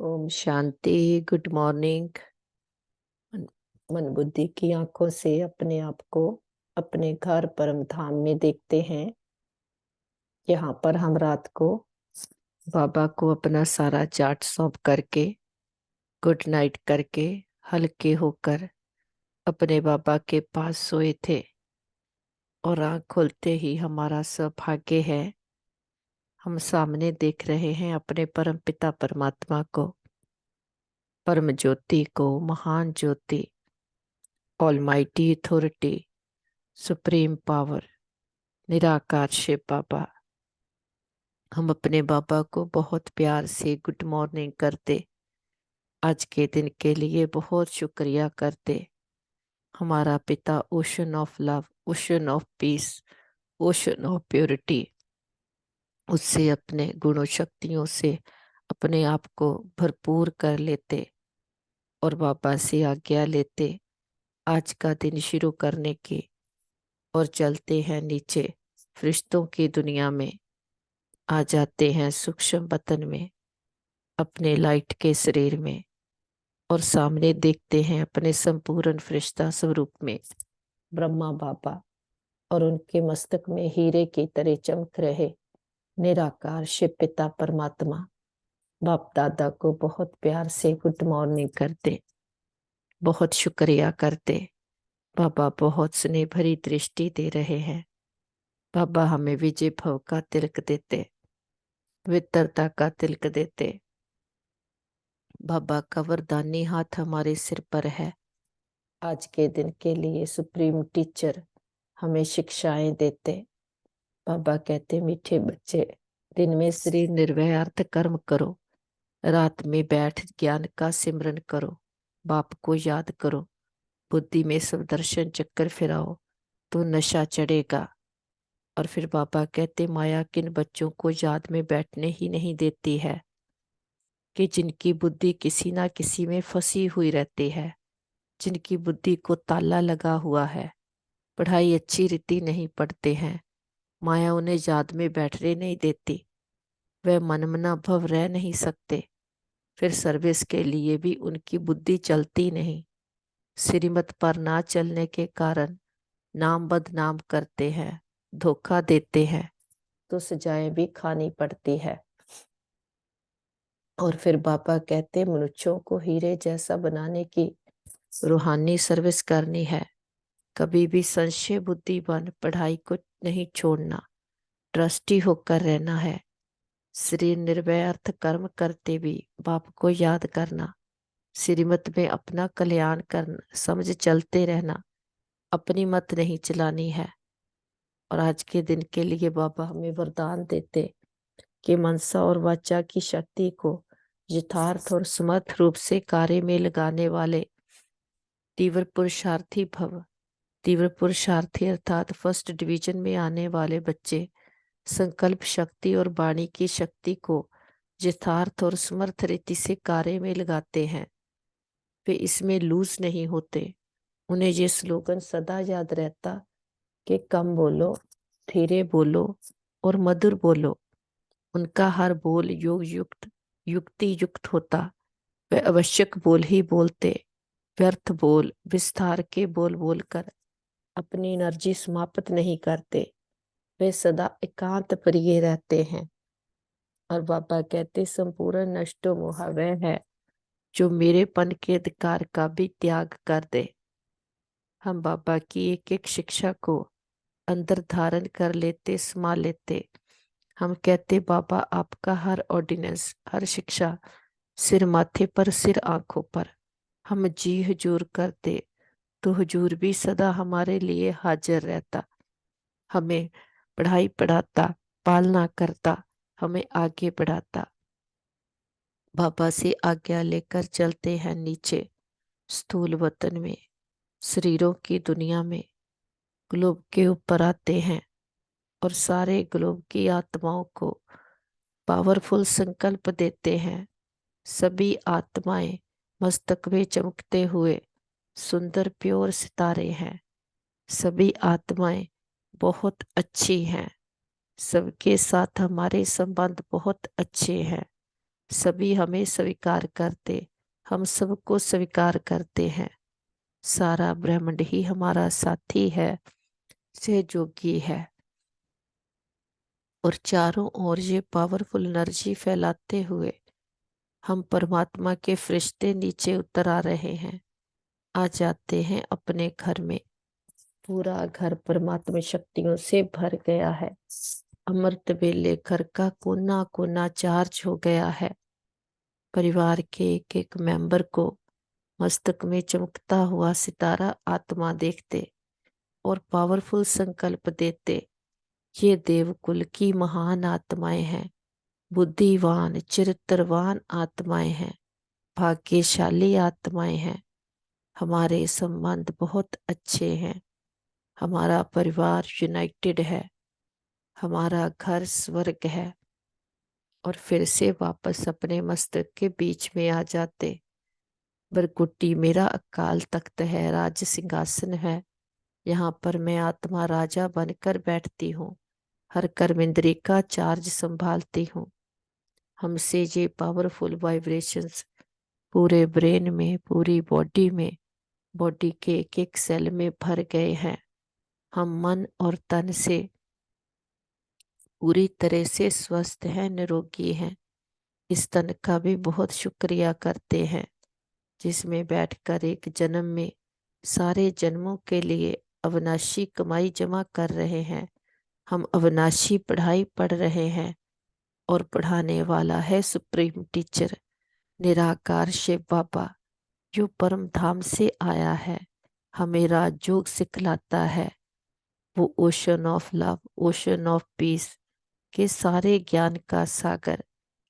Om Shanti. Good morning. मन मन बुद्धि की आंखों से अपने आप को अपने घर परम धाम में देखते हैं। यहाँ पर हम रात को बाबा को अपना सारा चार्ट सौंप करके गुड नाइट करके हल्के होकर अपने बाबा के पास सोए थे। और आंख खोलते ही हमारा सौभाग्य है, हम सामने देख रहे हैं अपने परम पिता परमात्मा को, परम ज्योति को, महान ज्योति, ऑलमाइटी अथॉरिटी, सुप्रीम पावर, निराकार शिव बाबा। हम अपने बाबा को बहुत प्यार से गुड मॉर्निंग करते, आज के दिन के लिए बहुत शुक्रिया करते। हमारा पिता ocean of love, ocean of peace, ocean of purity, उससे अपने गुणों शक्तियों से अपने आप को भरपूर कर लेते और बाबा से आज्ञा लेते आज का दिन शुरू करने की, और चलते हैं नीचे फरिश्तों की दुनिया में, आ जाते हैं सूक्ष्म बतन में अपने लाइट के शरीर में, और सामने देखते हैं अपने संपूर्ण फरिश्ता स्वरूप में ब्रह्मा बाबा, और उनके मस्तक में हीरे की तरह चमक रहे निराकार शिव पिता परमात्मा। बाप दादा को बहुत प्यार से गुड मॉर्निंग करते, बहुत शुक्रिया करते। बाबा बहुत स्नेह भरी दृष्टि दे रहे हैं। बाबा हमें विजय भव का तिलक देते, पवित्रता का तिलक देते। बाबा का वरदानी हाथ हमारे सिर पर है। आज के दिन के लिए सुप्रीम टीचर हमें शिक्षाएं देते। बाबा कहते, मीठे बच्चे, दिन में शरीर निर्वय अर्थ कर्म करो, रात में बैठ ज्ञान का सिमरन करो, बाप को याद करो, बुद्धि में सुदर्शन चक्कर फिराओ तो नशा चढ़ेगा। और फिर बाबा कहते, माया किन बच्चों को याद में बैठने ही नहीं देती है कि जिनकी बुद्धि किसी ना किसी में फंसी हुई रहती है, जिनकी बुद्धि को ताला लगा हुआ है, पढ़ाई अच्छी रीति नहीं पढ़ते हैं, माया उन्हें याद में बैठने नहीं देती, वह मनमना भव रह नहीं सकते, फिर सर्विस के लिए भी उनकी बुद्धि चलती नहीं। श्रीमत पर ना चलने के कारण नाम बदनाम करते हैं, धोखा देते हैं, तो सजाएं भी खानी पड़ती है। और फिर बाबा कहते, मनुष्यों को हीरे जैसा बनाने की रूहानी सर्विस करनी है। कभी भी संशय बुद्धि बन पढ़ाई को नहीं छोड़ना, ट्रस्टी होकर रहना है। श्री निर्भय अर्थ कर्म करते भी बाप को याद करना, श्रीमत में अपना कल्याण करना, समझ चलते रहना, अपनी मत नहीं चलानी है। और आज के दिन के लिए बाबा हमें वरदान देते कि मनसा और वाचा की शक्ति को यथार्थ और समर्थ रूप से कार्य में लगाने वाले तीव्र पुरुषार्थी भव। तीव्र पुरुषार्थी अर्थात फर्स्ट डिवीजन में आने वाले बच्चे संकल्प शक्ति और वाणी की शक्ति को यथार्थ और समर्थ रीति से कार्य में लगाते हैं। वे इसमें लूज नहीं होते। उन्हें ये स्लोगन सदा याद रहता कि कम बोलो, धीरे बोलो और मधुर बोलो। उनका हर बोल योग युक्त, युक्ति युक्त होता। वे आवश्यक बोल ही बोलते, व्यर्थ बोल, विस्तार के बोल बोलकर अपनी एनर्जी समाप्त नहीं करते। वे सदा एकांत प्रिय रहते हैं। और बाबा कहते, संपूर्ण नष्टो मोह वह है जो मेरेपन के अधिकार का भी त्याग कर दे। हम बाबा की एक एक शिक्षा को अंदर धारण कर लेते, समा लेते। हम कहते, बाबा आपका हर ऑर्डिनेंस, हर शिक्षा सिर माथे पर, सिर आंखों पर। हम जी हुजूर करते तो हुजूर भी सदा हमारे लिए हाजिर रहता, हमें पढ़ाई पढ़ाता, पालना करता, हमें आगे बढ़ाता। बाबा से आज्ञा लेकर चलते हैं नीचे स्थूल वतन में, शरीरों की दुनिया में, ग्लोब के ऊपर आते हैं और सारे ग्लोब की आत्माओं को पावरफुल संकल्प देते हैं। सभी आत्माएं मस्तक में चमकते हुए सुंदर प्योर सितारे हैं। सभी आत्माएं बहुत अच्छी हैं। सबके साथ हमारे संबंध बहुत अच्छे हैं। सभी हमें स्वीकार करते, हम सबको स्वीकार करते हैं। सारा ब्रह्मांड ही हमारा साथी है, सहयोगी है। और चारों ओर ये पावरफुल एनर्जी फैलाते हुए हम परमात्मा के फरिश्ते नीचे उतर आ रहे हैं, आ जाते हैं अपने घर में। पूरा घर परमात्मा शक्तियों से भर गया है। अमृत वेले घर का कोना कोना चार्ज हो गया है। परिवार के एक एक मेंबर को मस्तक में चमकता हुआ सितारा आत्मा देखते और पावरफुल संकल्प देते, ये देवकुल की महान आत्माएं हैं, बुद्धिवान चरित्रवान आत्माएं हैं, भाग्यशाली आत्माएं हैं। हमारे संबंध बहुत अच्छे हैं, हमारा परिवार यूनाइटेड है, हमारा घर स्वर्ग है। और फिर से वापस अपने मस्तक के बीच में आ जाते। बरकुट्टी मेरा अकाल तख्त है, राज सिंहासन है, यहाँ पर मैं आत्मा राजा बनकर बैठती हूँ, हर कर्मेंद्रिय का चार्ज संभालती हूँ। हमसे ये पावरफुल वाइब्रेशंस पूरे ब्रेन में, पूरी बॉडी में, बॉडी के एक एक सेल में भर गए हैं। हम मन और तन से पूरी तरह से स्वस्थ हैं, निरोगी हैं। इस तन का भी बहुत शुक्रिया करते हैं, जिसमें बैठकर एक जन्म में सारे जन्मों के लिए अविनाशी कमाई जमा कर रहे हैं। हम अविनाशी पढ़ाई पढ़ रहे हैं और पढ़ाने वाला है सुप्रीम टीचर निराकार शिव बाबा, जो परम धाम से आया है, हमें राजयोग सिखलाता है। वो ocean of love, ocean of peace के सारे ज्ञान का सागर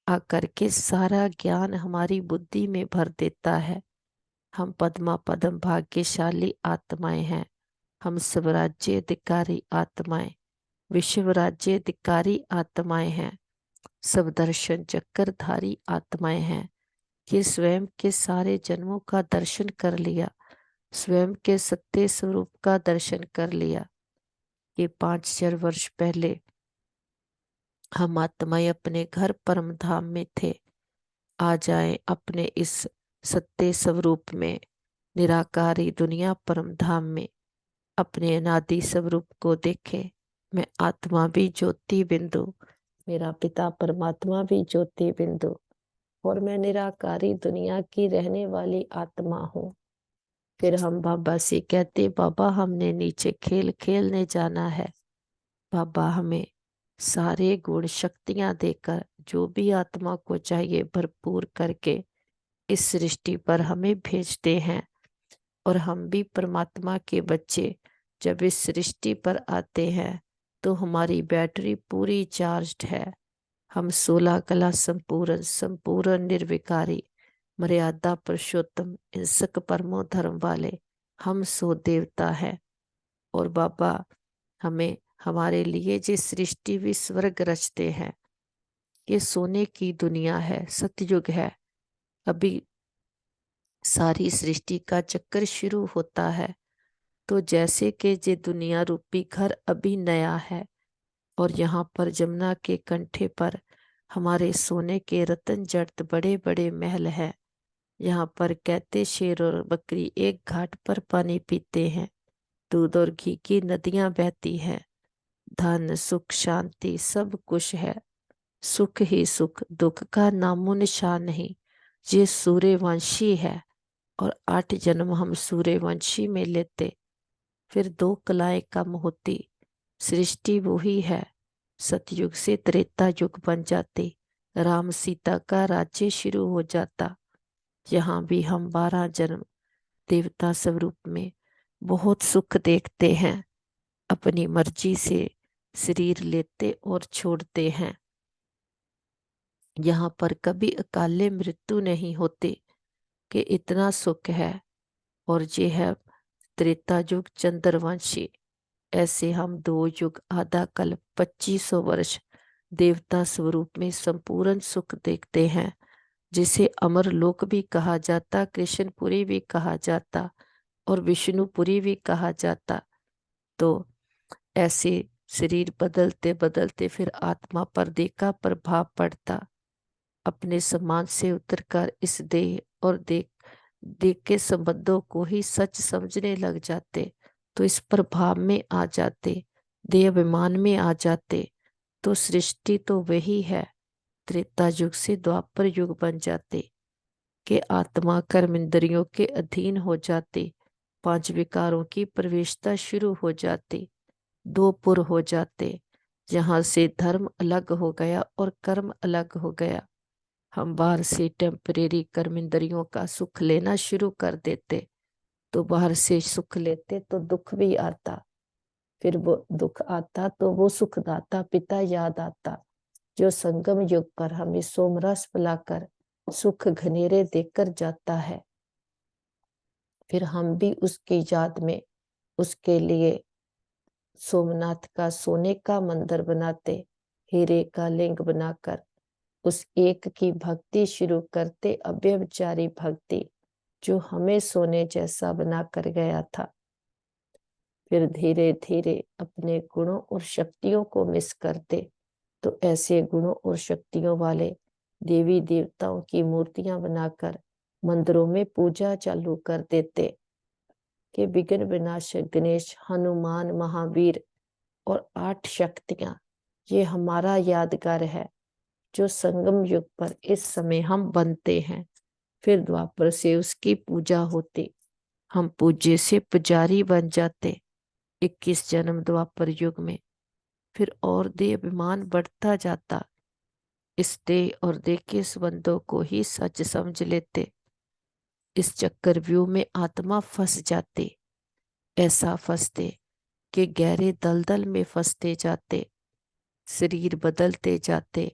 आकर के सारा ज्ञान हमारी बुद्धि में भर देता है। हम पद्मा पद्म भाग्यशाली आत्माएं हैं। हम स्वराज्याधिकारी आत्माएं, विश्व राज्याधिकारी आत्माएं हैं, सब दर्शन चक्रधारी आत्माएं हैं। ये स्वयं के सारे जन्मों का दर्शन कर लिया, स्वयं के सत्य स्वरूप का दर्शन कर लिया। ये 5,000 वर्ष पहले हम आत्माएं अपने घर परम धाम में थे। आ जाएं अपने इस सत्य स्वरूप में, निराकारी दुनिया परम धाम में अपने अनादि स्वरूप को देखें। मैं आत्मा भी ज्योति बिंदु, मेरा पिता परमात्मा भी ज्योति बिंदु, और मैं निराकारी दुनिया की रहने वाली आत्मा हूँ। फिर हम बाबा से कहते, बाबा हमने नीचे खेल खेलने जाना है। बाबा हमें सारे गुण शक्तियां देकर जो भी आत्मा को चाहिए भरपूर करके इस सृष्टि पर हमें भेजते हैं। और हम भी परमात्मा के बच्चे जब इस सृष्टि पर आते हैं तो हमारी बैटरी पूरी चार्ज्ड है। हम 16 कला संपूर्ण, संपूर्ण निर्विकारी, मर्यादा पुरुषोत्तम, हिंसक परमो धर्म वाले हम सो देवता है। और बाबा हमें हमारे लिए जिस सृष्टि भी स्वर्ग रचते हैं, ये सोने की दुनिया है, सतयुग है। अभी सारी सृष्टि का चक्कर शुरू होता है। तो जैसे कि ये दुनिया रूपी घर अभी नया है और यहाँ पर जमुना के कंठे पर हमारे सोने के रतन जड़त बड़े बड़े महल हैं। यहाँ पर कहते शेर और बकरी एक घाट पर पानी पीते हैं, दूध और घी की नदियां बहती हैं, धन सुख शांति सब कुछ है, सुख ही सुख, दुख का नामो निशान नहीं। ये सूर्यवंशी है और 8 जन्म हम सूर्यवंशी में लेते, फिर 2 कलाएं कम होती, सृष्टि वो ही है। सतयुग से त्रेता युग बन जाते, राम सीता का राज्य शुरू हो जाता। यहाँ भी हम 12 जन्म देवता स्वरूप में बहुत सुख देखते हैं, अपनी मर्जी से शरीर लेते और छोड़ते हैं। यहाँ पर कभी अकाले मृत्यु नहीं होती कि इतना सुख है। और ये है त्रेता युग चंद्रवंशी। ऐसे हम 2 युग आधा कल्प 2500 वर्ष देवता स्वरूप में संपूर्ण सुख देखते हैं, जिसे अमर लोक भी कहा जाता, कृष्णपुरी भी कहा जाता और विष्णुपुरी भी कहा जाता। तो ऐसे शरीर बदलते बदलते फिर आत्मा पर देखा प्रभाव पड़ता। अपने समाज से उतरकर इस देह और देह के संबंधों को ही सच समझने लग जाते, तो इस प्रभाव में आ जाते, देह अभिमान में आ जाते, तो सृष्टि तो वही है। त्रेता युग से द्वापर युग बन जाते, कि आत्मा कर्म इंद्रियों के अधीन हो जाती, पांच विकारों की प्रवेशता शुरू हो जाती, दो पुर हो जाते, जहां से धर्म अलग हो गया और कर्म अलग हो गया। हम बाहर से टेम्परेरी कर्म इंद्रियों का सुख लेना शुरू कर देते, तो बाहर से सुख लेते तो दुख भी आता, फिर वो दुख आता तो वो सुखदाता पिता याद आता, जो संगम युग पर हमें सोमरस पिलाकर सुख घनेरे देकर जाता है। फिर हम भी उसकी याद में उसके लिए सोमनाथ का सोने का मंदिर बनाते, हीरे का लिंग बनाकर उस एक की भक्ति शुरू करते, अव्यभिचारी भक्ति, जो हमें सोने जैसा बना कर गया था। फिर धीरे धीरे अपने गुणों और शक्तियों को मिस करते, तो ऐसे गुणों और शक्तियों वाले देवी देवताओं की मूर्तियां बनाकर मंदिरों में पूजा चालू कर देते, कि विघ्न विनाशक गणेश, हनुमान, महावीर और 8 शक्तियां, ये हमारा यादगार है, जो संगम युग पर इस समय हम बनते हैं। फिर द्वापर से उसकी पूजा होती, हम पूज्य से पुजारी बन जाते 21 जन्म द्वापर युग में। फिर और देह अभिमान बढ़ता जाता, इस देह और देह के संबंधों को ही सच समझ लेते, इस चक्रव्यूह में आत्मा फंस जाती, ऐसा फंसते कि गहरे दलदल में फंसते जाते, शरीर बदलते जाते,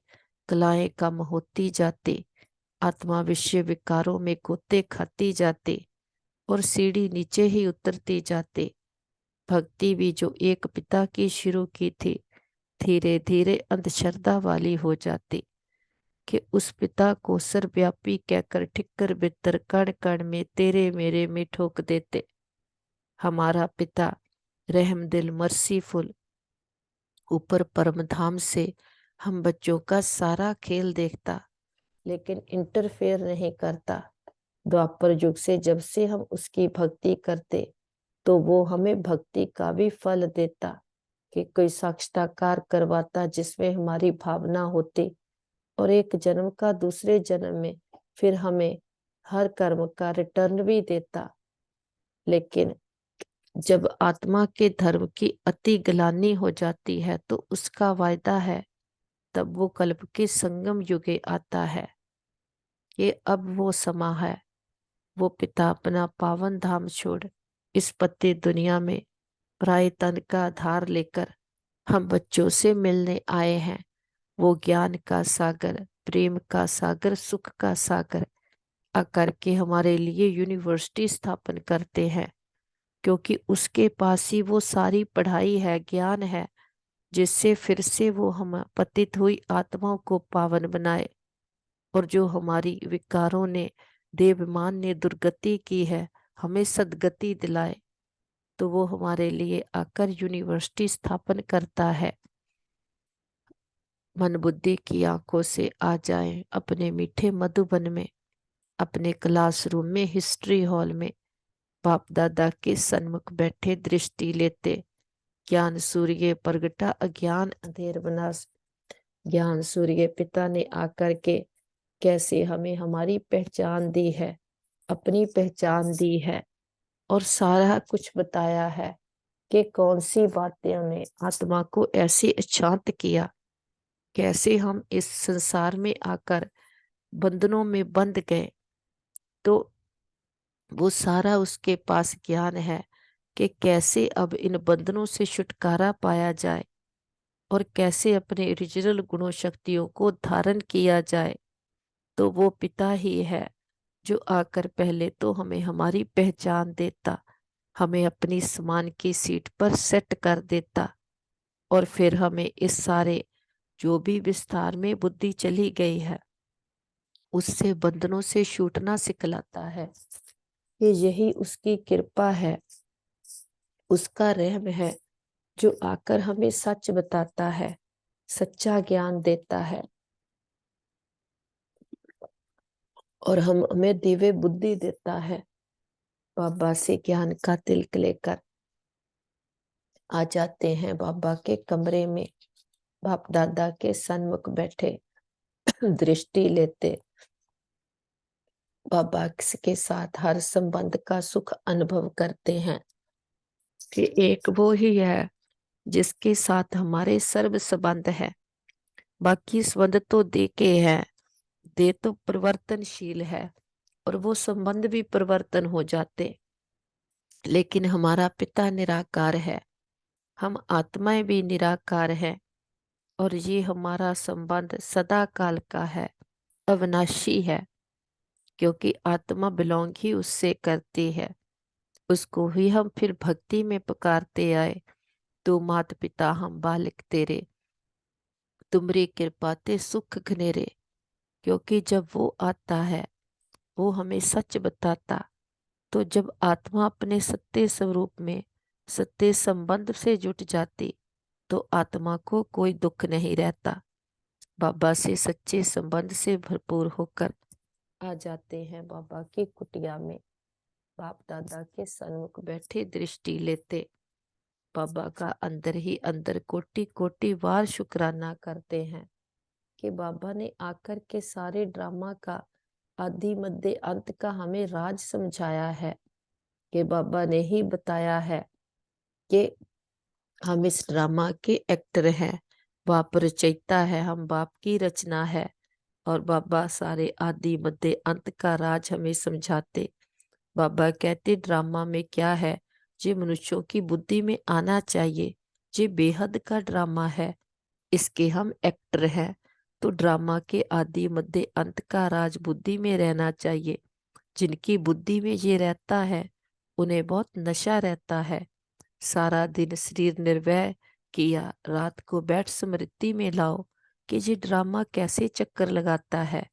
कलाएं कम होती जाती, आत्मा विषय विकारों में गोते खाती जाती और सीढ़ी नीचे ही उतरती जाती। भक्ति भी जो एक पिता की शुरू की थी, धीरे धीरे अंधश्रद्धा वाली हो जाती, कि उस पिता को सर्वव्यापी कहकर ठिक्कर बित्तर कण कण में तेरे मेरे में ठोक देते। हमारा पिता रहम दिल मर्सीफुल ऊपर परम धाम से हम बच्चों का सारा खेल देखता, लेकिन इंटरफेयर नहीं करता। द्वापर युग से जब से हम उसकी भक्ति करते, तो वो हमें भक्ति का भी फल देता, कि कोई साक्षात्कार करवाता जिसमें हमारी भावना होती, और एक जन्म का दूसरे जन्म में फिर हमें हर कर्म का रिटर्न भी देता। लेकिन जब आत्मा के धर्म की अति ग्लानि हो जाती है, तो उसका वायदा है, तब वो कल्प के संगम युगे आता है, कि अब वो समा है, वो पिता अपना पावन धाम छोड़ इस पति दुनिया में पराये तन का आधार लेकर हम बच्चों से मिलने आए हैं। वो ज्ञान का सागर, प्रेम का सागर, सुख का सागर आकर के हमारे लिए यूनिवर्सिटी स्थापन करते हैं, क्योंकि उसके पास ही वो सारी पढ़ाई है, ज्ञान है, जिससे फिर से वो हम पतित हुई आत्माओं को पावन बनाए, और जो हमारी विकारों ने, देवाभिमान ने दुर्गति की है, हमें सदगति दिलाए। तो वो हमारे लिए आकर यूनिवर्सिटी स्थापन करता है। मन बुद्धि की आंखों से आ जाएं अपने मीठे मधुबन में, अपने क्लासरूम में, हिस्ट्री हॉल में, बाप दादा के सन्मुख बैठे दृष्टि लेते, ज्ञान सूर्य प्रगटा अज्ञान अंधेर विनाश। ज्ञान सूर्य पिता ने आकर के कैसे हमें हमारी पहचान दी है, अपनी पहचान दी है, और सारा कुछ बताया है, कि कौन सी बातें ने आत्मा को ऐसे अशांत किया, कैसे हम इस संसार में आकर बंधनों में बंध गए। तो वो सारा उसके पास ज्ञान है, कि कैसे अब इन बंधनों से छुटकारा पाया जाए, और कैसे अपने ओरिजिनल गुणों शक्तियों को धारण किया जाए। तो वो पिता ही है, जो आकर पहले तो हमें हमारी पहचान देता, हमें अपनी समान की सीट पर सेट कर देता, और फिर हमें इस सारे जो भी विस्तार में बुद्धि चली गई है, उससे बंधनों से छूटना सिखलाता है। ये यही उसकी कृपा है, उसका रहम है, जो आकर हमें सच बताता है, सच्चा ज्ञान देता है। और हमें दिव्य बुद्धि देता है। बाबा से ज्ञान का तिलक लेकर आ जाते हैं बाबा के कमरे में, बाप दादा के सन्मुख बैठे दृष्टि लेते बाबा के साथ हर संबंध का सुख अनुभव करते हैं कि एक वो ही है जिसके साथ हमारे सर्व संबंध है। बाकी संबंध तो दे के है, दे तो परिवर्तनशील है और वो संबंध भी परिवर्तन हो जाते, लेकिन हमारा पिता निराकार है, हम आत्माएं भी निराकार हैं और ये हमारा संबंध सदा काल का है, अविनाशी है, क्योंकि आत्मा बिलोंग ही उससे करती है। उसको ही हम फिर भक्ति में पुकारते आए, तू मात पिता हम बालक तेरे, तुमरी कृपा ते सुख घनेरे। क्योंकि जब वो आता है वो हमें सच बताता, तो जब आत्मा अपने सत्य स्वरूप में सत्य संबंध से जुट जाती तो आत्मा को कोई दुख नहीं रहता। बाबा से सच्चे संबंध से भरपूर होकर आ जाते हैं बाबा की कुटिया में, बाप दादा के सन्मुख बैठे दृष्टि लेते बाबा का अंदर ही अंदर कोटि कोटि बार शुक्राना करते हैं कि बाबा ने आकर के सारे ड्रामा का आदि मध्य अंत का हमें राज समझाया है, कि बाबा ने ही बताया है कि हम इस ड्रामा के एक्टर हैं, बाप रचयिता है, हम बाप की रचना है। और बाबा सारे आदि मध्य अंत का राज हमें समझाते। बाबा कहते ड्रामा में क्या है, जे मनुष्यों की बुद्धि में आना चाहिए, जे बेहद का ड्रामा है, इसके हम एक्टर हैं। तो ड्रामा के आदि मध्य अंत का राज बुद्धि में रहना चाहिए। जिनकी बुद्धि में ये रहता है उन्हें बहुत नशा रहता है। सारा दिन शरीर निर्वय किया, रात को बैठ स्मृति में लाओ कि ये ड्रामा कैसे चक्कर लगाता है।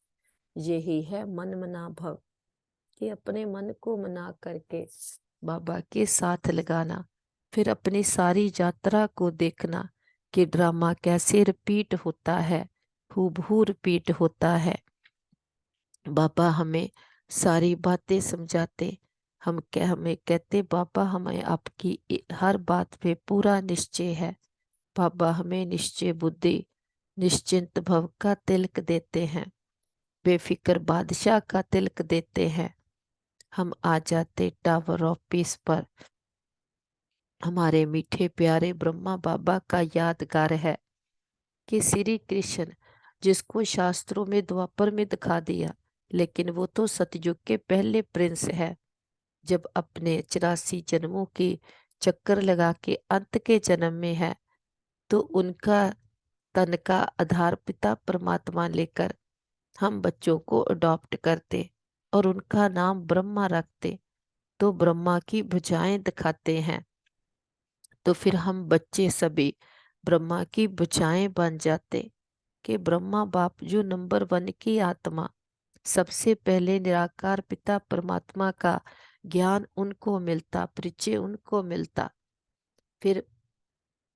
यही है मन मना भव, कि अपने मन को मना करके बाबा के साथ लगाना, फिर अपनी सारी यात्रा को देखना कि ड्रामा कैसे रिपीट होता है, हूबहू रिपीट होता है। बाबा हमें सारी बातें समझाते, हमें कहते बाबा हमें आपकी हर बात पे पूरा निश्चय है। बाबा हमें निश्चय बुद्धि निश्चिंत भव का तिलक देते हैं, बेफिक्र बादशाह का तिलक देते हैं। हम आ जाते टावर ऑफ पीस पर, हमारे मीठे प्यारे ब्रह्मा बाबा का यादगार है कि श्री कृष्ण जिसको शास्त्रों में द्वापर में दिखा दिया, लेकिन वो तो सतयुग के पहले प्रिंस है। जब अपने 84 जन्मों की चक्कर लगा के अंत के जन्म में है, तो उनका तन का आधार पिता परमात्मा लेकर हम बच्चों को अडॉप्ट करते और उनका नाम ब्रह्मा रखते, तो ब्रह्मा की भुजाएं दिखाते हैं। तो फिर हम बच्चे सभी ब्रह्मा की भुजाएं बन जाते कि ब्रह्मा बाप जो नंबर 1 की आत्मा, सबसे पहले निराकार पिता परमात्मा का ज्ञान उनको मिलता, परिचय उनको मिलता। फिर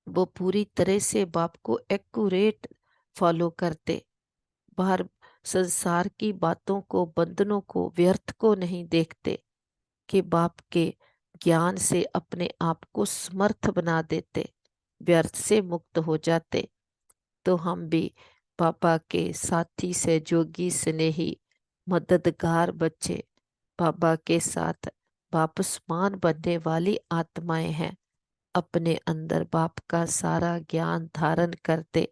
वो पूरी तरह से बाप को एक्यूरेट फॉलो करते, बाहर संसार की बातों को, बंधनों को, व्यर्थ को नहीं देखते, कि बाप के ज्ञान से अपने आप को समर्थ बना देते, व्यर्थ से मुक्त हो जाते। तो हम भी पापा के साथी से जोगी स्नेही मददगार बच्चे, बाबा के साथ वापस मान बनने वाली आत्माएं हैं। अपने अंदर बाप का सारा ज्ञान धारण करते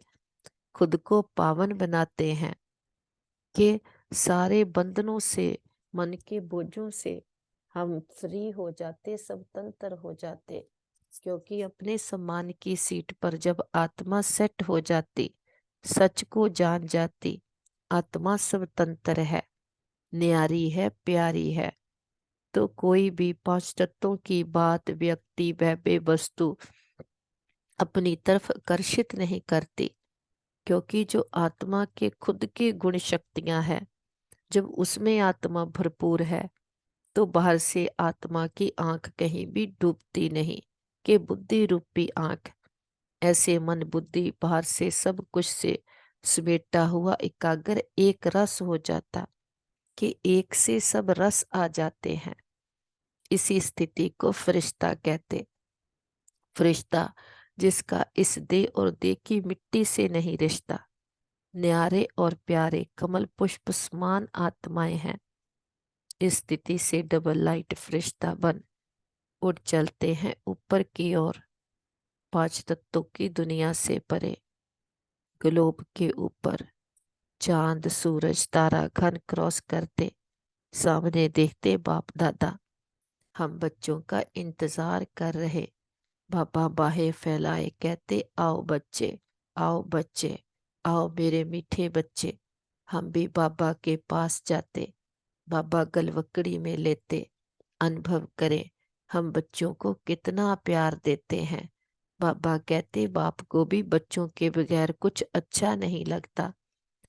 खुद को पावन बनाते हैं, कि सारे बंधनों से, मन के बोझों से हम फ्री हो जाते, स्वतंत्र हो जाते। क्योंकि अपने सम्मान की सीट पर जब आत्मा सेट हो जाती, सच को जान जाती, आत्मा स्वतंत्र है, न्यारी है, प्यारी है, तो कोई भी पांच तत्वों की बात, व्यक्ति, वह वस्तु अपनी तरफ आकर्षित नहीं करती। क्योंकि जो आत्मा के खुद की गुण शक्तियां हैं, जब उसमें आत्मा भरपूर है, तो बाहर से आत्मा की आंख कहीं भी डूबती नहीं, कि बुद्धि रूपी आंख। ऐसे मन बुद्धि बाहर से सब कुछ से समेटा हुआ एकाग्र एक रस हो जाता। कि एक से सब रस आ जाते हैं। इसी स्थिति को फरिश्ता कहते। फरिश्ता जिसका इस देह और देह की मिट्टी से नहीं रिश्ता, न्यारे और प्यारे कमल पुष्प समान आत्माएं हैं। इस स्थिति से डबल लाइट फरिश्ता बन उड़ चलते हैं ऊपर की ओर, पांच तत्वों की दुनिया से परे। ग्लोब के ऊपर चांद सूरज तारा घन क्रॉस करते, सामने देखते बाप दादा। हम बच्चों का इंतजार कर रहे, बाबा बाहें फैलाए कहते आओ बच्चे, आओ बच्चे, आओ मेरे मीठे बच्चे। हम भी बाबा के पास जाते, बाबा गलवकड़ी में लेते, अनुभव करें हम बच्चों को कितना प्यार देते हैं। बाबा कहते बाप को भी बच्चों के बगैर कुछ अच्छा नहीं लगता।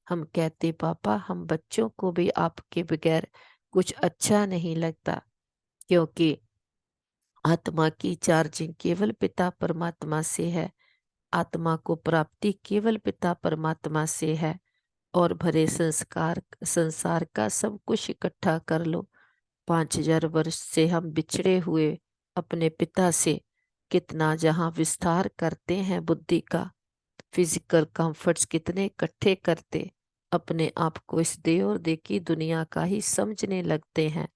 हम कहते पापा हम बच्चों को भी आपके बगैर कुछ अच्छा नहीं लगता, क्योंकि आत्मा की चार्जिंग केवल पिता परमात्मा से है। आत्मा को प्राप्ति केवल पिता परमात्मा से है। और भरे संसार का सब कुछ इकट्ठा कर लो, 5,000 वर्ष से हम बिछड़े हुए अपने पिता से कितना जहां विस्तार करते हैं बुद्धि का। फिजिकल कंफर्ट्स कितने इकट्ठे करते, अपने आप को इस देह और देह की दुनिया का ही समझने लगते हैं।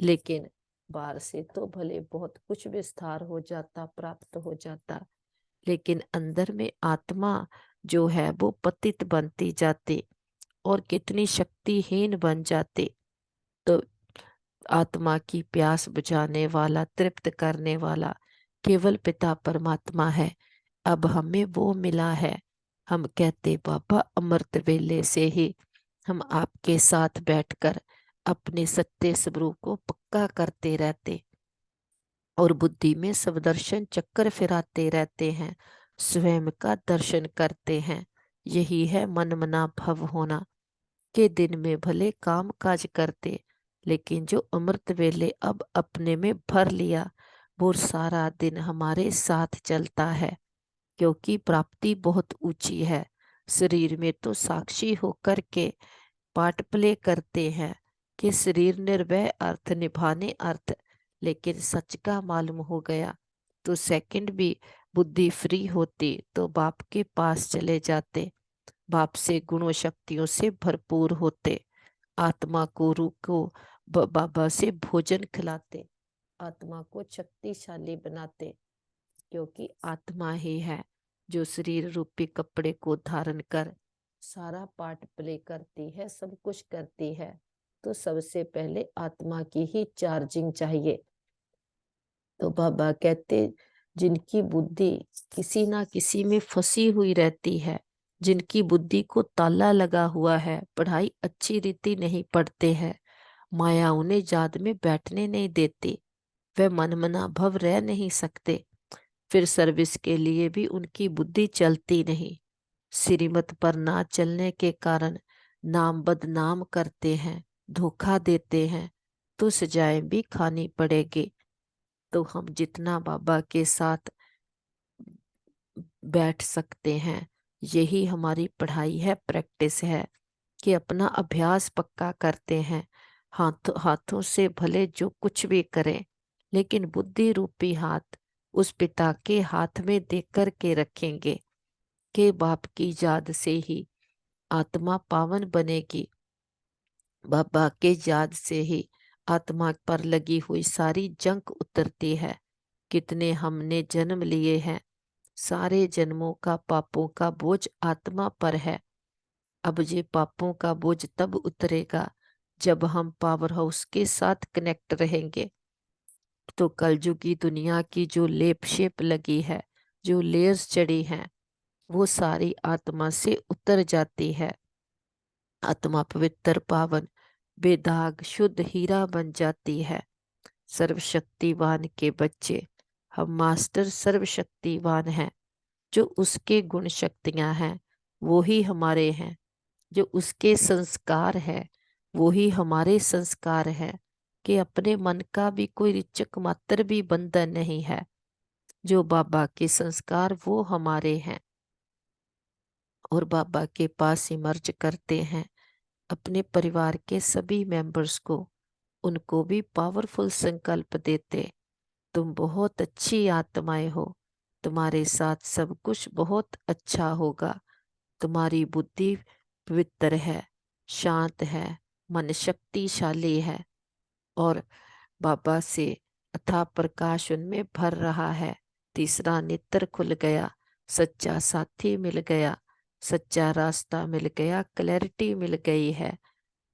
लेकिन बाहर से तो भले बहुत कुछ विस्तार हो जाता, प्राप्त हो जाता, लेकिन अंदर में आत्मा जो है वो पतित बनती जाती और कितनी शक्तिहीन बन जाती। तो आत्मा की प्यास बुझाने वाला, तृप्त करने वाला केवल पिता परमात्मा है। अब हमें वो मिला है। हम कहते बाबा अमृत वेले से ही हम आपके साथ बैठकर अपने सत्य स्वरूप को पक्का करते रहते और बुद्धि में सब दर्शन चक्कर फिराते रहते हैं, स्वयं का दर्शन करते हैं। यही है मन मना भव होना। के दिन में भले काम काज करते, लेकिन जो अमृत वेले अब अपने में भर लिया, वो सारा दिन हमारे साथ चलता है। क्योंकि प्राप्ति बहुत ऊंची है। शरीर में तो साक्षी होकर के पार्ट प्ले करते हैं कि शरीर निर्भय अर्थ निभाने अर्थ, लेकिन सच का मालूम हो गया तो सेकंड भी बुद्धि फ्री होती तो बाप के पास चले जाते, बाप से गुणों शक्तियों से भरपूर होते, आत्मा को रूह को बाबा से भोजन खिलाते, आत्मा को शक्तिशाली बनाते। क्योंकि आत्मा ही है जो शरीर रूपी कपड़े को धारण कर सारा पार्ट प्ले करती है, सब कुछ करती है। तो सबसे पहले आत्मा की ही चार्जिंग चाहिए। तो बाबा कहते जिनकी बुद्धि किसी ना किसी में फंसी हुई रहती है, जिनकी बुद्धि को ताला लगा हुआ है, पढ़ाई अच्छी रीति नहीं पढ़ते हैं, माया उन्हें याद में बैठने नहीं देती, वे मनमना भव रह नहीं सकते, फिर सर्विस के लिए भी उनकी बुद्धि चलती नहीं। श्रीमत पर ना चलने के कारण नाम बदनाम करते हैं, धोखा देते हैं, तो सजाएं भी खानी पड़ेगी। तो हम जितना बाबा के साथ बैठ सकते हैं, यही हमारी पढ़ाई है, प्रैक्टिस है कि अपना अभ्यास पक्का करते हैं। हाथों से भले जो कुछ भी करें, लेकिन बुद्धि रूपी हाथ उस पिता के हाथ में दे कर के रखेंगे कि बाप की याद से ही आत्मा पावन बनेगी, बाबा के याद से ही आत्मा पर लगी हुई सारी जंक उतरती है। कितने हमने जन्म लिए हैं, सारे जन्मों का पापों का बोझ आत्मा पर है। अब ये पापों का बोझ तब उतरेगा जब हम पावर हाउस के साथ कनेक्ट रहेंगे। तो कलयुगी दुनिया की जो लेप शेप लगी है, जो लेयर्स चढ़ी हैं, वो सारी आत्मा से उतर जाती है। आत्मा पवित्र पावन बेदाग शुद्ध हीरा बन जाती है। सर्वशक्तिवान के बच्चे हम मास्टर सर्वशक्तिवान हैं। जो उसके गुण शक्तियां हैं वो ही हमारे हैं, जो उसके संस्कार है वो ही हमारे संस्कार है। कि अपने मन का भी कोई रिचक मात्र भी बंधन नहीं है। जो बाबा के संस्कार वो हमारे हैं और बाबा के पास इमर्ज करते हैं। अपने परिवार के सभी मेंबर्स को, उनको भी पावरफुल संकल्प देते, तुम बहुत अच्छी आत्माएं हो, तुम्हारे साथ सब कुछ बहुत अच्छा होगा, तुम्हारी बुद्धि पवित्र है, शांत है, मन शक्तिशाली है और बाबा से अथाह प्रकाश उनमें भर रहा है। तीसरा नेत्र खुल गया, सच्चा साथी मिल गया, सच्चा रास्ता मिल गया, क्लैरिटी मिल गई है।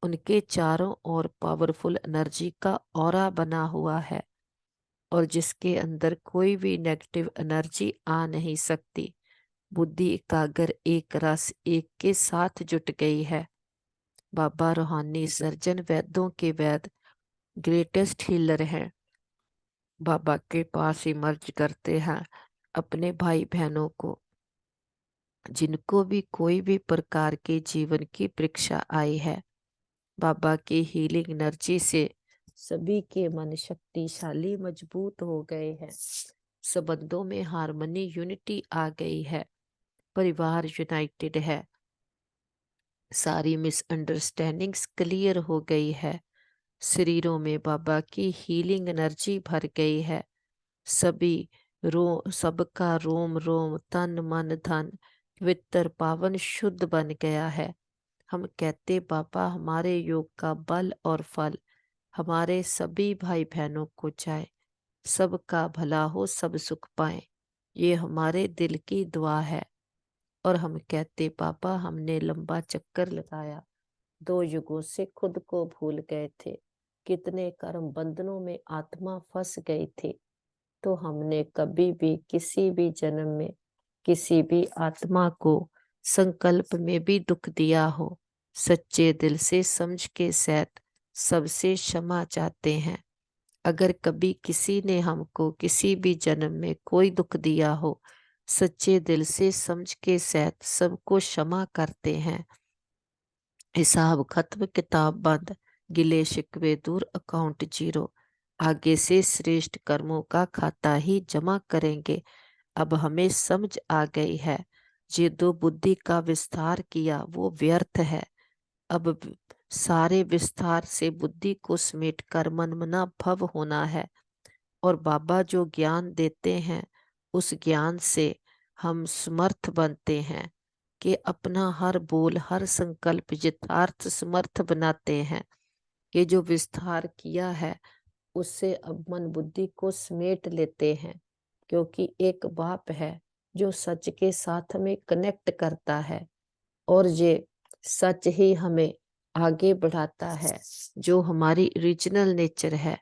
उनके चारों ओर पावरफुल एनर्जी का ऑरा बना हुआ है और जिसके अंदर कोई भी नेगेटिव एनर्जी आ नहीं सकती। बुद्धि एकाग्र, एक रस, एक के साथ जुट गई है। बाबा रूहानी सर्जन, वैद्यों के वैद, ग्रेटेस्ट हीलर हैं। बाबा के पास इमर्ज करते हैं अपने भाई बहनों को, जिनको भी कोई भी प्रकार के जीवन की परीक्षा आई है। बाबा की हीलिंग एनर्जी से सभी के मन शक्तिशाली मजबूत हो गए हैं। संबंधों में हार्मनी, यूनिटी आ गई है। परिवार यूनाइटेड है। सारी मिसअंडरस्टैंडिंग्स क्लियर हो गई है। शरीरों में बाबा की हीलिंग एनर्जी भर गई है। सभी सबका रोम रोम, तन मन धन पवित्र पावन शुद्ध बन गया है। हम कहते बाबा हमारे योग का बल और फल हमारे सभी भाई बहनों को जाए, सबका भला हो, सब सुख पाए। ये हमारे दिल की दुआ है। और हम कहते पापा हमने लंबा चक्कर लगाया, 2 युगों से खुद को भूल गए थे, कितने कर्म बंधनों में आत्मा फंस गई थी। तो हमने कभी भी किसी भी जन्म में किसी भी आत्मा को संकल्प में भी दुख दिया हो, सच्चे दिल से समझ के सहित सबसे क्षमा चाहते हैं। अगर कभी किसी ने हमको किसी भी जन्म में कोई दुख दिया हो, सच्चे दिल से समझ के सहित सबको क्षमा करते हैं। हिसाब खत्म, किताब बंद, गिले शिकवे दूर, अकाउंट जीरो। आगे से श्रेष्ठ कर्मों का खाता ही जमा करेंगे। अब हमें समझ आ गई है, ये 2 बुद्धि का विस्तार किया वो व्यर्थ है। अब सारे विस्तार से बुद्धि को समेट कर मनमना भव होना है। और बाबा जो ज्ञान देते हैं उस ज्ञान से हम समर्थ बनते हैं कि अपना हर बोल, हर संकल्प यथार्थ समर्थ बनाते हैं। ये जो विस्तार किया है उससे अब मन बुद्धि को समेट लेते हैं, क्योंकि एक बाप है जो सच के साथ हमें कनेक्ट करता है और ये सच ही हमें आगे बढ़ाता है, जो हमारी ओरिजिनल नेचर है।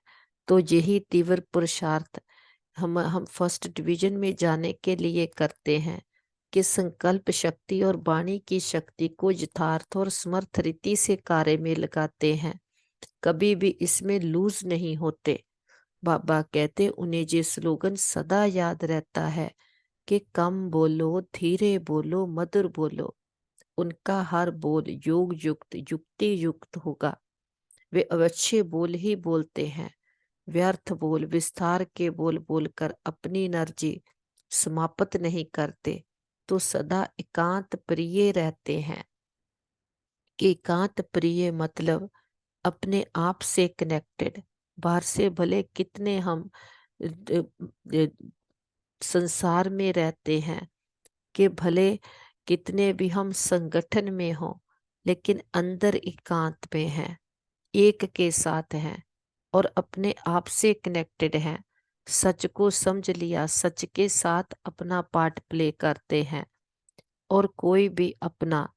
तो यही तीव्र पुरुषार्थ हम फर्स्ट डिवीजन में जाने के लिए करते हैं कि संकल्प शक्ति और वाणी की शक्ति को यथार्थ और समर्थ रीति से कार्य में लगाते हैं, कभी भी इसमें लूज नहीं होते। बाबा कहते उन्हें ये स्लोगन सदा याद रहता है कि कम बोलो, धीरे बोलो, मधुर बोलो। उनका हर बोल योग युक्त, युक्ति युक्त होगा। वे अवश्य बोल ही बोलते हैं, व्यर्थ बोल, विस्तार के बोल बोलकर अपनी एनर्जी समाप्त नहीं करते, तो सदा एकांत प्रिय रहते हैं। कि एकांत प्रिय मतलब अपने आप से कनेक्टेड। बाहर से भले कितने हम संसार में रहते हैं, कि भले कितने भी हम संगठन में हो, लेकिन अंदर एकांत में हैं, एक के साथ हैं और अपने आप से कनेक्टेड हैं। सच को समझ लिया, सच के साथ अपना पार्ट प्ले करते हैं और कोई भी अपना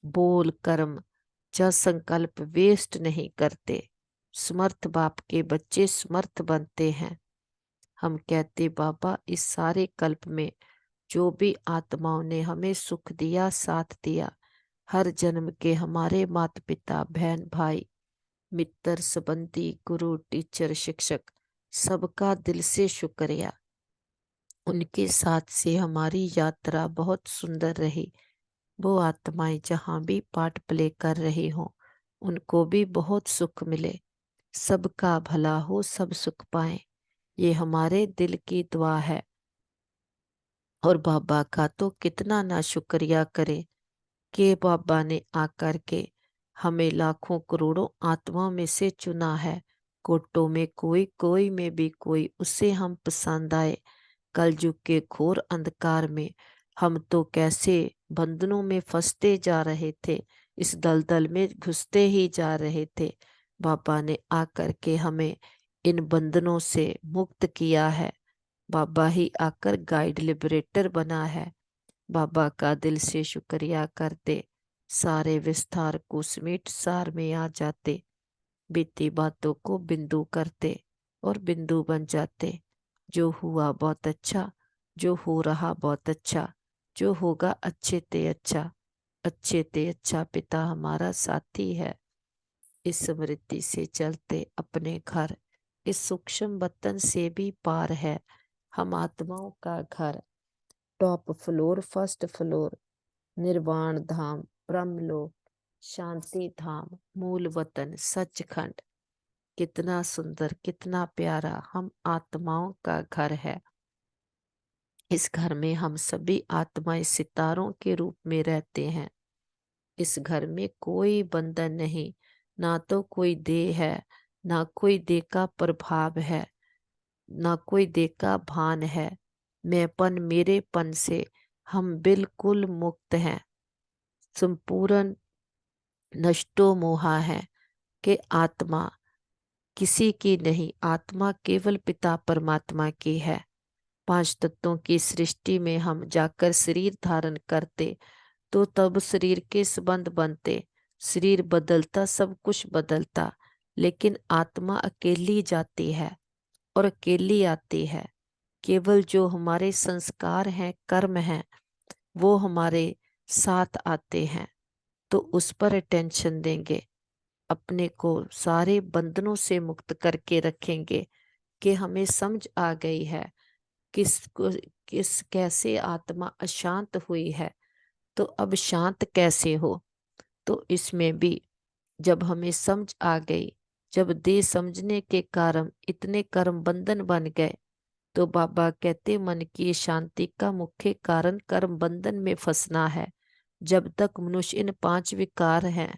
बोल, कर्म या संकल्प वेस्ट नहीं करते। समर्थ बाप के बच्चे समर्थ बनते हैं। हम कहते बाबा इस सारे कल्प में जो भी आत्माओं ने हमें सुख दिया, साथ दिया, हर जन्म के हमारे माता पिता, बहन भाई, मित्र, संबंधी, गुरु, टीचर, शिक्षक, सबका दिल से शुक्रिया। उनके साथ से हमारी यात्रा बहुत सुंदर रही। वो आत्माएं जहाँ भी पार्ट प्ले कर रही हों, उनको भी बहुत सुख मिले, सबका भला हो, सब सुख पाए। ये हमारे दिल की दुआ है। और बाबा का तो कितना ना शुक्रिया करे कि बाबा ने आकर के हमें लाखों करोड़ों आत्माओं में से चुना है। कोटों में कोई, कोई में भी कोई, उसे हम पसंद आए। कलयुग के घोर अंधकार में हम तो कैसे बंधनों में फंसते जा रहे थे, इस दलदल में घुसते ही जा रहे थे। बाबा ने आकर के हमें इन बंधनों से मुक्त किया है। बाबा ही आकर गाइड लिबरेटर बना है। बाबा का दिल से शुक्रिया करते, सारे विस्तार को समेट सार में आ जाते। बीती बातों को बिंदु करते और बिंदु बन जाते। जो हुआ बहुत अच्छा, जो हो रहा बहुत अच्छा, जो होगा अच्छे ते अच्छा, अच्छे ते अच्छा पिता हमारा साथी है। इस स्मृति से चलते अपने घर, इस सूक्ष्म वतन से भी पार है हम आत्माओं का घर। टॉप फ्लोर, फर्स्ट फ्लोर, निर्वाण धाम, ब्रह्मलोक, शांति धाम, मूल वतन सचखंड। कितना सुंदर, कितना प्यारा हम आत्माओं का घर है। इस घर में हम सभी आत्माएं सितारों के रूप में रहते हैं। इस घर में कोई बंधन नहीं, ना तो कोई देह है, ना कोई देह का प्रभाव है, ना कोई देह का भान है। मैंपन मेरेपन से हम बिल्कुल मुक्त हैं। संपूर्ण नष्टो मोहा है कि आत्मा किसी की नहीं, आत्मा केवल पिता परमात्मा की है। पांच तत्वों की सृष्टि में हम जाकर शरीर धारण करते तो तब शरीर के संबंध बनते। शरीर बदलता, सब कुछ बदलता, लेकिन आत्मा अकेली जाती है और अकेली आती है। केवल जो हमारे संस्कार हैं, कर्म हैं, वो हमारे साथ आते हैं, तो उस पर अटेंशन देंगे। अपने को सारे बंधनों से मुक्त करके रखेंगे कि हमें समझ आ गई है किस कैसे आत्मा अशांत हुई है, तो अब शांत कैसे हो। तो इसमें भी जब हमें समझ आ गई, जब देह समझने के कारण इतने कर्म बंधन बन गए, तो बाबा कहते मन की शांति का मुख्य कारण कर्म बंधन में फंसना है। जब तक मनुष्य इन पांच विकार हैं,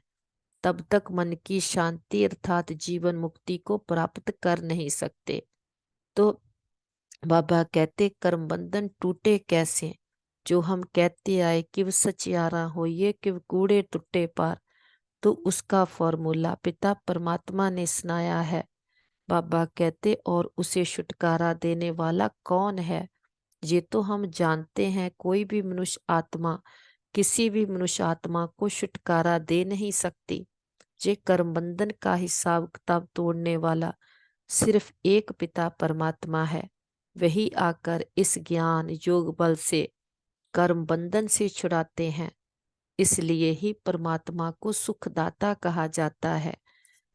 तब तक मन की शांति अर्थात जीवन मुक्ति को प्राप्त कर नहीं सकते। तो बाबा कहते कर्म बंधन टूटे कैसे। जो हम कहते आए कि सचियारा हो ये कि कूड़े टूटे पार, तो उसका फॉर्मूला पिता परमात्मा ने सुनाया है। बाबा कहते और उसे छुटकारा देने वाला कौन है, ये तो हम जानते हैं। कोई भी मनुष्य आत्मा किसी भी मनुष्य आत्मा को छुटकारा दे नहीं सकती। ये कर्म बंधन का हिसाब किताब तोड़ने वाला सिर्फ एक पिता परमात्मा है। वही आकर इस ज्ञान योग बल से कर्म बंधन से छुड़ाते हैं। इसलिए ही परमात्मा को सुखदाता कहा जाता है।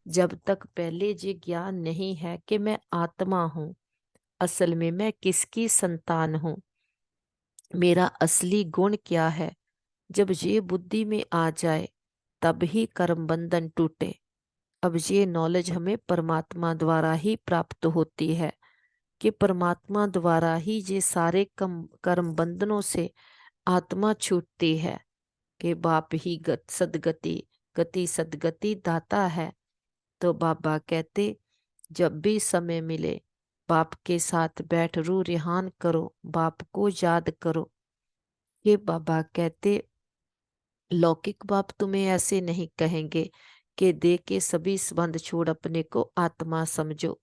जब तक पहले ये ज्ञान नहीं है कि मैं आत्मा हूँ, असल में मैं किसकी संतान हूँ, मेरा असली गुण क्या है, जब ये बुद्धि में आ जाए तब ही कर्म बंधन टूटे। अब ये नॉलेज हमें परमात्मा द्वारा ही प्राप्त होती है कि परमात्मा द्वारा ही ये सारे कर्म बंधनों से आत्मा छूटती है कि बाप ही सदगति, गति सदगति दाता है। तो बाबा कहते जब भी समय मिले बाप के साथ बैठ रू रिहान करो, बाप को याद करो। ये बाबा कहते लौकिक बाप तुम्हें ऐसे नहीं कहेंगे कि दे के सभी संबंध छोड़ अपने को आत्मा समझो,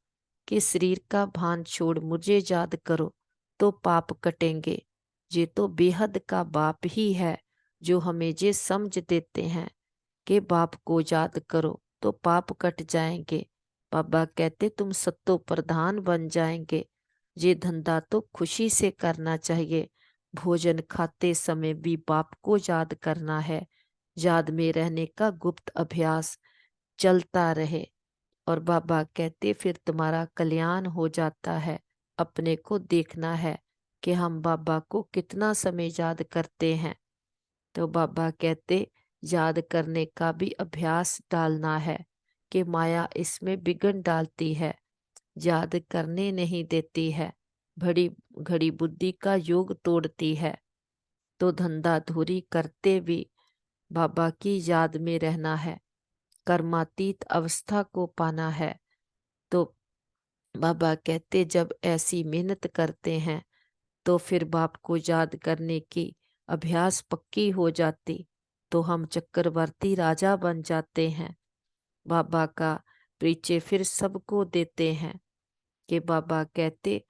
कि शरीर का भान छोड़ मुझे याद करो तो पाप कटेंगे। ये तो बेहद का बाप ही है जो हमें ये समझ देते हैं कि बाप को याद करो तो पाप कट जाएंगे। बाबा कहते तुम सत्तो प्रधान बन जाएंगे। ये धंधा तो खुशी से करना चाहिए। भोजन खाते समय भी बाप को याद करना है। याद में रहने का गुप्त अभ्यास चलता रहे। और बाबा कहते फिर तुम्हारा कल्याण हो जाता है। अपने को देखना है कि हम बाबा को कितना समय याद करते हैं। तो बाबा कहते याद करने का भी अभ्यास डालना है कि माया इसमें बिगड़ डालती है, याद करने नहीं देती है, बड़ी घड़ी बुद्धि का योग तोड़ती है। तो धंधा धूरी करते भी बाबा की याद में रहना है। कर्मातीत अवस्था को पाना है। तो बाबा कहते जब ऐसी मेहनत करते हैं तो फिर बाप को याद करने की अभ्यास पक्की हो जाती, तो हम चक्रवर्ती राजा बन जाते हैं। बाबा का परिचय फिर सबको देते हैं कि बाबा कहते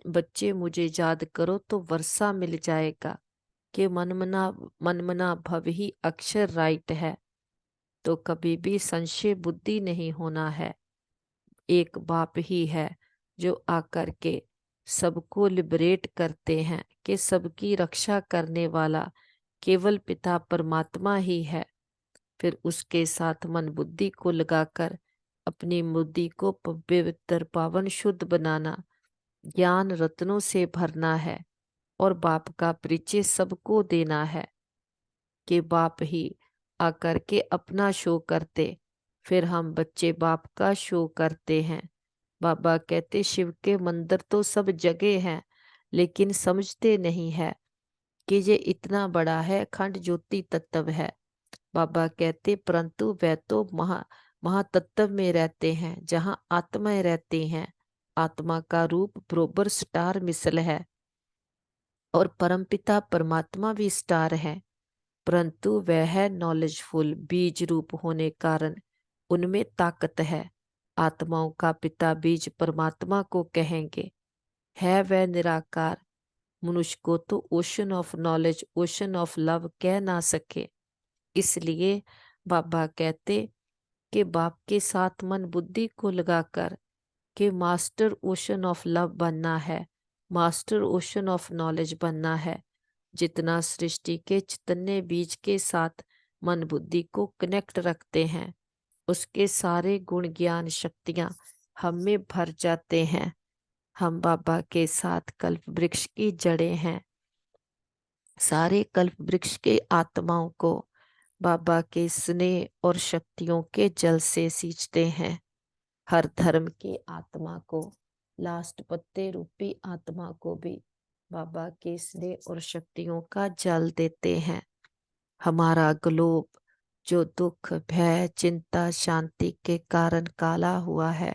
बच्चे मुझे याद करो तो वर्षा मिल जाएगा, कि मनमना भव ही अक्षर राइट है। तो कभी भी संशय बुद्धि नहीं होना है। एक बाप ही है जो आकर के सबको लिबरेट करते हैं, कि सबकी रक्षा करने वाला केवल पिता परमात्मा ही है। फिर उसके साथ मन बुद्धि को लगाकर अपनी बुद्धि को पवित्र पावन शुद्ध बनाना, ज्ञान रत्नों से भरना है और बाप का परिचय सबको देना है, कि बाप ही आकर के अपना शो करते, फिर हम बच्चे बाप का शो करते हैं। बाबा कहते शिव के मंदिर तो सब जगह हैं, लेकिन समझते नहीं है कि ये इतना बड़ा है, अखंड ज्योति तत्व है। बाबा कहते परंतु वह तो महातत्व में रहते हैं, जहाँ आत्माएं रहती हैं। आत्मा का रूप बरोबर स्टार मिसल है और परमपिता परमात्मा भी स्टार है, परंतु वह है नॉलेजफुल, बीज रूप होने कारण उनमें ताकत है। आत्माओं का पिता बीज परमात्मा को कहेंगे, है वह निराकार। मनुष्य को तो ocean of knowledge, ocean of love कह ना सके। इसलिए बाबा कहते कि बाप के साथ मन बुद्धि को लगाकर कि मास्टर ओशन ऑफ लव बनना है, मास्टर ओशन ऑफ नॉलेज बनना है। जितना सृष्टि के चैतन्य बीज के साथ मन बुद्धि को कनेक्ट रखते हैं, उसके सारे गुण ज्ञान शक्तियां हम में भर जाते हैं। हम बाबा के साथ कल्प वृक्ष की जड़ें हैं। सारे कल्प वृक्ष के आत्माओं को बाबा के स्नेह और शक्तियों के जल से सींचते हैं। हर धर्म की आत्मा को, लास्ट पत्ते रूपी आत्मा को भी बाबा के स्नेह और शक्तियों का जल देते हैं। हमारा ग्लोब जो दुख, भय, चिंता, शांति के कारण काला हुआ है,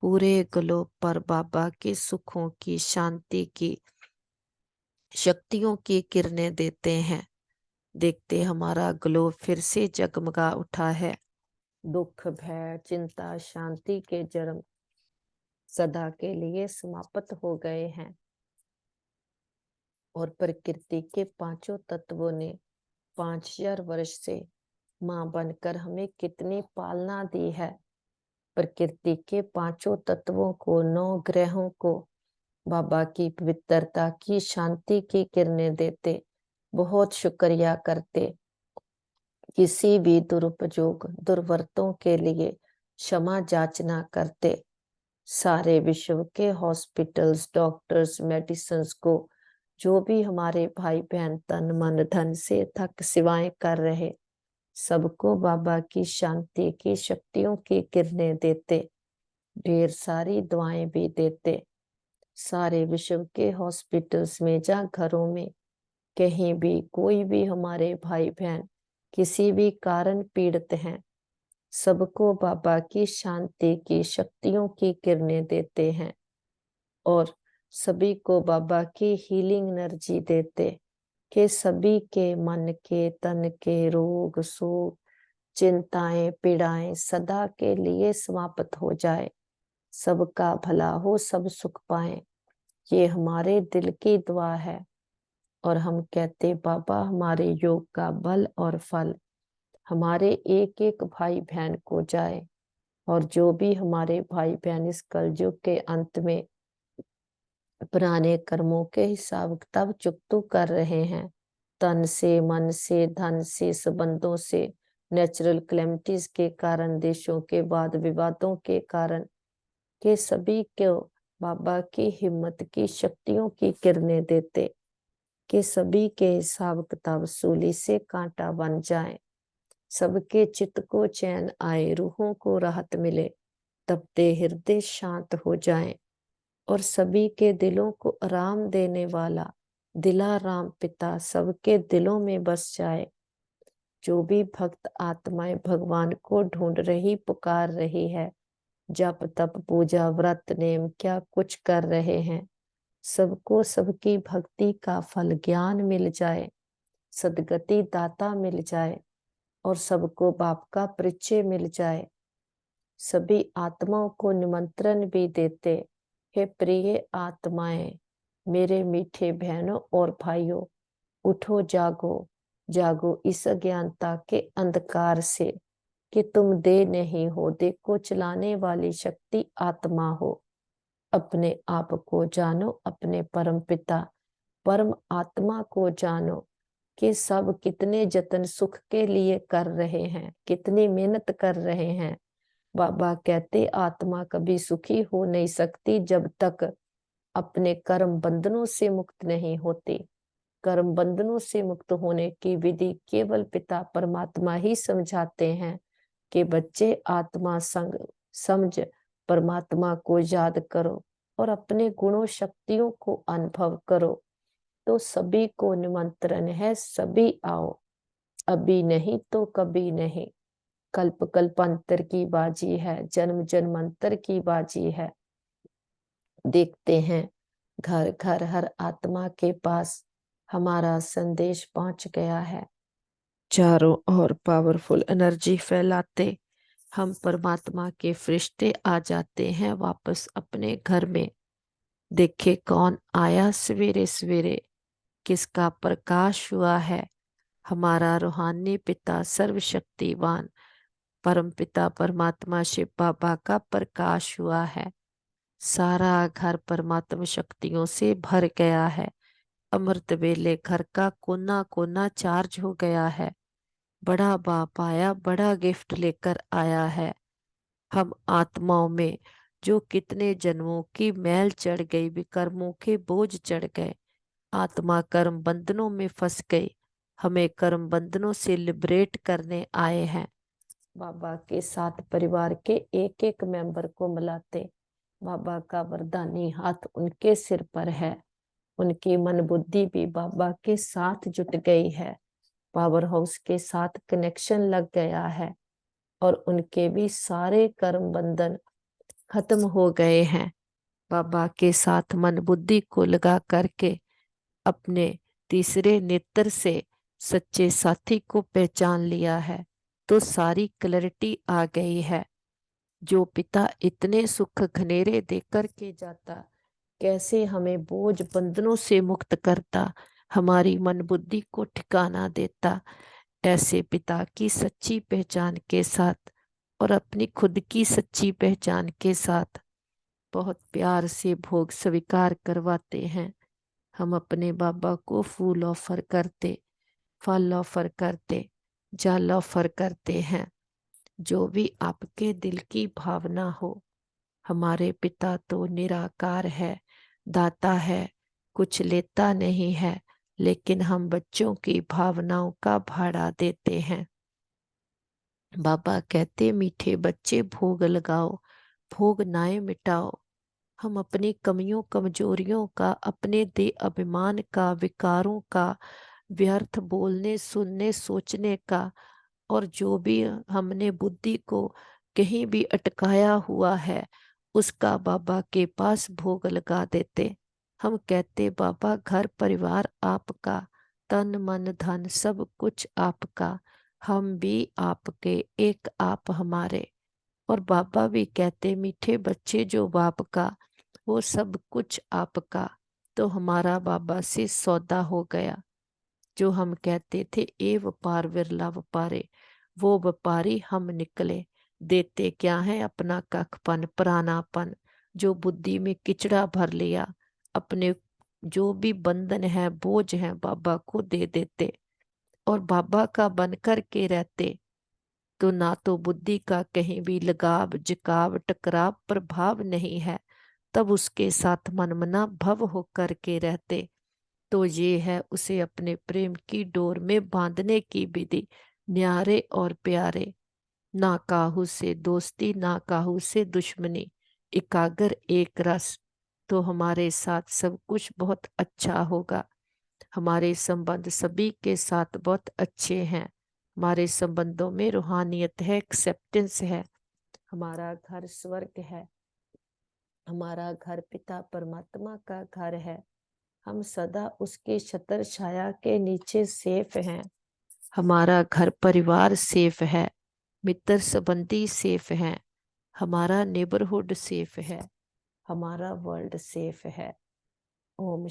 पूरे ग्लोब पर बाबा के सुखों की, शांति की, शक्तियों की किरणें देते हैं। देखते हमारा ग्लोब फिर से जगमगा उठा है। दुख, भय, चिंता, शांति के जन्म सदा के लिए समाप्त हो गए हैं और प्रकृति के पांचों तत्वों ने 5000 वर्ष से मां बनकर हमें कितनी पालना दी है। प्रकृति के पांचों तत्वों को, 9 ग्रहों को बाबा की पवित्रता की, शांति की किरणें देते, बहुत शुक्रिया करते। किसी भी दुरुपयोग, दुर्वर्तों के लिए क्षमा याचना करते। सारे विश्व के हॉस्पिटल्स, डॉक्टर्स, मेडिसिन्स को, जो भी हमारे भाई बहन तन मन धन से थक सेवाएं कर रहे, सबको बाबा की शांति की, शक्तियों की किरणें देते, ढेर सारी दुआएं भी देते। सारे विश्व के हॉस्पिटल्स में, जहाँ घरों में कहीं भी कोई भी हमारे भाई बहन किसी भी कारण पीड़ित हैं, सबको बाबा की शांति की, शक्तियों की किरणें देते हैं और सभी को बाबा की हीलिंग एनर्जी देते, कि सभी के मन के, तन के रोग, शोक, चिंताएं, पीड़ाएं सदा के लिए समाप्त हो जाए, सबका भला हो, सब सुख पाए। ये हमारे दिल की दुआ है और हम कहते बाबा हमारे योग का बल और फल हमारे एक एक भाई बहन को जाए, और जो भी हमारे भाई बहन इस कलयुग के अंत में पुराने कर्मों के हिसाब किताब चुकतू कर रहे हैं, तन से, मन से, धन से, संबंधों से, नेचुरल क्लेमिटीज के कारण, देशों के वाद विवादों के कारण, के सभी को बाबा की हिम्मत की, शक्तियों की किरणें देते, कि सभी के हिसाब किताब सूली से कांटा बन जाए, सबके चित्त को चैन आए, रूहों को राहत मिले, तपते हृदय शांत हो जाएं और सभी के दिलों को आराम देने वाला दिलाराम पिता सबके दिलों में बस जाए। जो भी भक्त आत्माएं भगवान को ढूंढ रही, पुकार रही है, जप तप पूजा व्रत नेम क्या कुछ कर रहे हैं, सबको सबकी भक्ति का फल ज्ञान मिल जाए, सदगति दाता मिल जाए और सबको बाप का परिचय मिल जाए। सभी आत्माओं को निमंत्रण भी देते, हे प्रिय आत्माएं, मेरे मीठे बहनों और भाइयों, उठो जागो, जागो इस अज्ञानता के अंधकार से कि तुम दे नहीं हो, दे को चलाने वाली शक्ति आत्मा हो। अपने आप को जानो, अपने परम पिता परम आत्मा को जानो कि सब कितने जतन सुख के लिए कर रहे हैं, कितनी मेहनत कर रहे हैं। बाबा कहते आत्मा कभी सुखी हो नहीं सकती जब तक अपने कर्म बंधनों से मुक्त नहीं होती। कर्म बंधनों से मुक्त होने की विधि केवल पिता परमात्मा ही समझाते हैं कि बच्चे आत्मा संग समझ परमात्मा को याद करो और अपने गुणों शक्तियों को अनुभव करो। तो सभी को निमंत्रण है, सभी आओ, अभी नहीं तो कभी नहीं। कल्प कल्पांतर की बाजी है, जन्म जन्मांतर की बाजी है। देखते हैं घर घर हर आत्मा के पास हमारा संदेश पहुंच गया है। चारों ओर पावरफुल एनर्जी फैलाते हम परमात्मा के फरिश्ते आ जाते हैं वापस अपने घर में। देखे कौन आया सवेरे सवेरे, किसका प्रकाश हुआ है। हमारा रूहानी पिता सर्वशक्तिवान परम पिता परमात्मा शिव बाबा का प्रकाश हुआ है। सारा घर परमात्मा शक्तियों से भर गया है। अमृत वेले घर का कोना कोना चार्ज हो गया है। बड़ा बाप आया, बड़ा गिफ्ट लेकर आया है। हम आत्माओं में जो कितने जन्मों की मैल चढ़ गई, विकर्मों के बोझ चढ़ गए, आत्मा कर्म बंधनों में फंस गई, हमें कर्म बंधनों से लिबरेट करने आए हैं। बाबा के साथ परिवार के एक एक मेंबर को मिलाते। बाबा का वरदानी हाथ उनके सिर पर है, उनकी मन बुद्धि भी बाबा के साथ जुट गई है, पावर हाउस के साथ कनेक्शन लग गया है और उनके भी सारे कर्म बंधन खत्म हो गए हैं। बाबा के साथ मन बुद्धि को लगा करके अपने तीसरे नेत्र से सच्चे साथी को पहचान लिया है तो सारी क्लैरिटी आ गई है। जो पिता इतने सुख घनेरे देकर के जाता, कैसे हमें बोझ बंधनों से मुक्त करता, हमारी मन बुद्धि को ठिकाना देता। ऐसे पिता की सच्ची पहचान के साथ और अपनी खुद की सच्ची पहचान के साथ बहुत प्यार से भोग स्वीकार करवाते हैं। हम अपने बाबा को फूल ऑफर करते, फल ऑफर करते, जल ऑफर करते हैं। जो भी आपके दिल की भावना हो। हमारे पिता तो निराकार है, दाता है, कुछ लेता नहीं है, लेकिन हम बच्चों की भावनाओं का भाड़ा देते हैं। बाबा कहते मीठे बच्चे भोग लगाओ, भोग नाए मिटाओ। हम अपनी कमियों कमजोरियों का, अपने दे अभिमान का, विकारों का, व्यर्थ बोलने सुनने सोचने का और जो भी हमने बुद्धि को कहीं भी अटकाया हुआ है उसका बाबा के पास भोग लगा देते। हम कहते बाबा घर परिवार आपका, तन मन धन सब कुछ आपका, हम भी आपके, एक आप हमारे। और बाबा भी कहते मीठे बच्चे जो बाप का, वो सब कुछ आपका। तो हमारा बाबा से सौदा हो गया। जो हम कहते थे ए व्यापार विरला व्यापारे, वो व्यापारी हम निकले। देते क्या है अपना कखपन पुरानापन, जो बुद्धि में किचड़ा भर लिया, अपने जो भी बंधन है बोझ है बाबा को दे देते और बाबा का बन कर के रहते। तो ना तो बुद्धि का कहीं भी लगाव झुकाव टकराव प्रभाव नहीं है, तब उसके साथ मनमना भव होकर के रहते। तो ये है उसे अपने प्रेम की डोर में बांधने की विधि। न्यारे और प्यारे, ना काहू से दोस्ती ना काहू से दुश्मनी, एकाग्र एक रस, तो हमारे साथ सब कुछ बहुत अच्छा होगा। हमारे संबंध सभी के साथ बहुत अच्छे हैं। हमारे संबंधों में रूहानियत है, एक्सेप्टेंस है। हमारा घर स्वर्ग है, हमारा घर पिता परमात्मा का घर है। हम सदा उसकी छत्र छाया के नीचे सेफ हैं। हमारा घर परिवार सेफ है, मित्र संबंधी सेफ हैं, हमारा नेबरहुड सेफ है, हमारा वर्ल्ड सेफ है। ओम